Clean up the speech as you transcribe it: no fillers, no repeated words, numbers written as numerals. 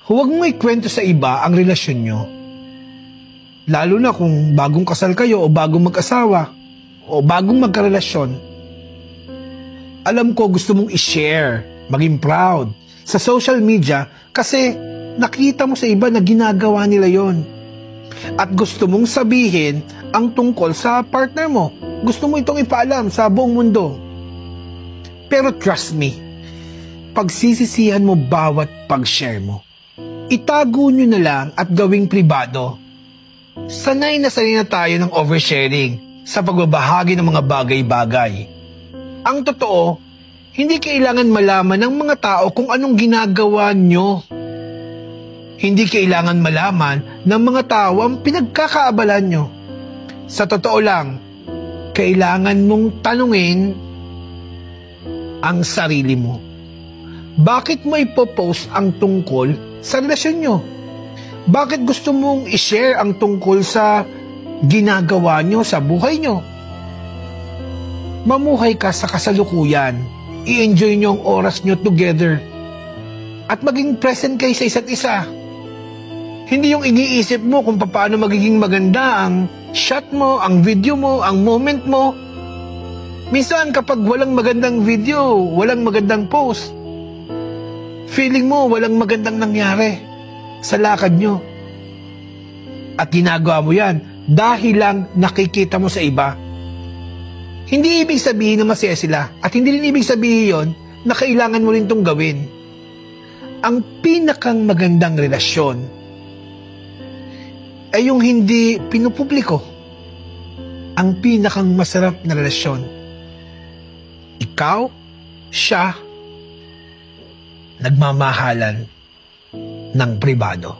Huwag mo ikwento sa iba ang relasyon nyo. Lalo na kung bagong kasal kayo o bagong mag-asawa o bagong magkarelasyon. Alam ko gusto mong i-share, maging proud sa social media kasi nakita mo sa iba na ginagawa nila yon. At gusto mong sabihin ang tungkol sa partner mo. Gusto mo itong ipaalam sa buong mundo. Pero trust me, pagsisisihan mo bawat pag-share mo. Itago nyo na lang at gawing pribado. Sanay na tayo ng oversharing sa pagbabahagi ng mga bagay-bagay. Ang totoo, hindi kailangan malaman ng mga tao kung anong ginagawa nyo. Hindi kailangan malaman ng mga tao ang pinagkakaabalan nyo. Sa totoo lang, kailangan mong tanungin ang sarili mo. Bakit mo ipopost ang tungkol sa relasyon nyo? Bakit gusto mong i-share ang tungkol sa ginagawa nyo sa buhay nyo? Mamuhay ka sa kasalukuyan. I-enjoy nyo ang oras nyo together. At maging present kayo sa isa't isa. Hindi yung iniisip mo kung paano magiging maganda ang shot mo, ang video mo, ang moment mo. Minsan kapag walang magandang video, walang magandang post, feeling mo walang magandang nangyari sa lakad nyo. At ginagawa mo yan dahil lang nakikita mo sa iba. Hindi ibig sabihin na masaya sila at hindi rin ibig sabihin yon na kailangan mo rin itong gawin. Ang pinakang magandang relasyon ay yung hindi pinupubliko. Ang pinakang masarap na relasyon. Ikaw, siya, nagmamahalan ng pribado.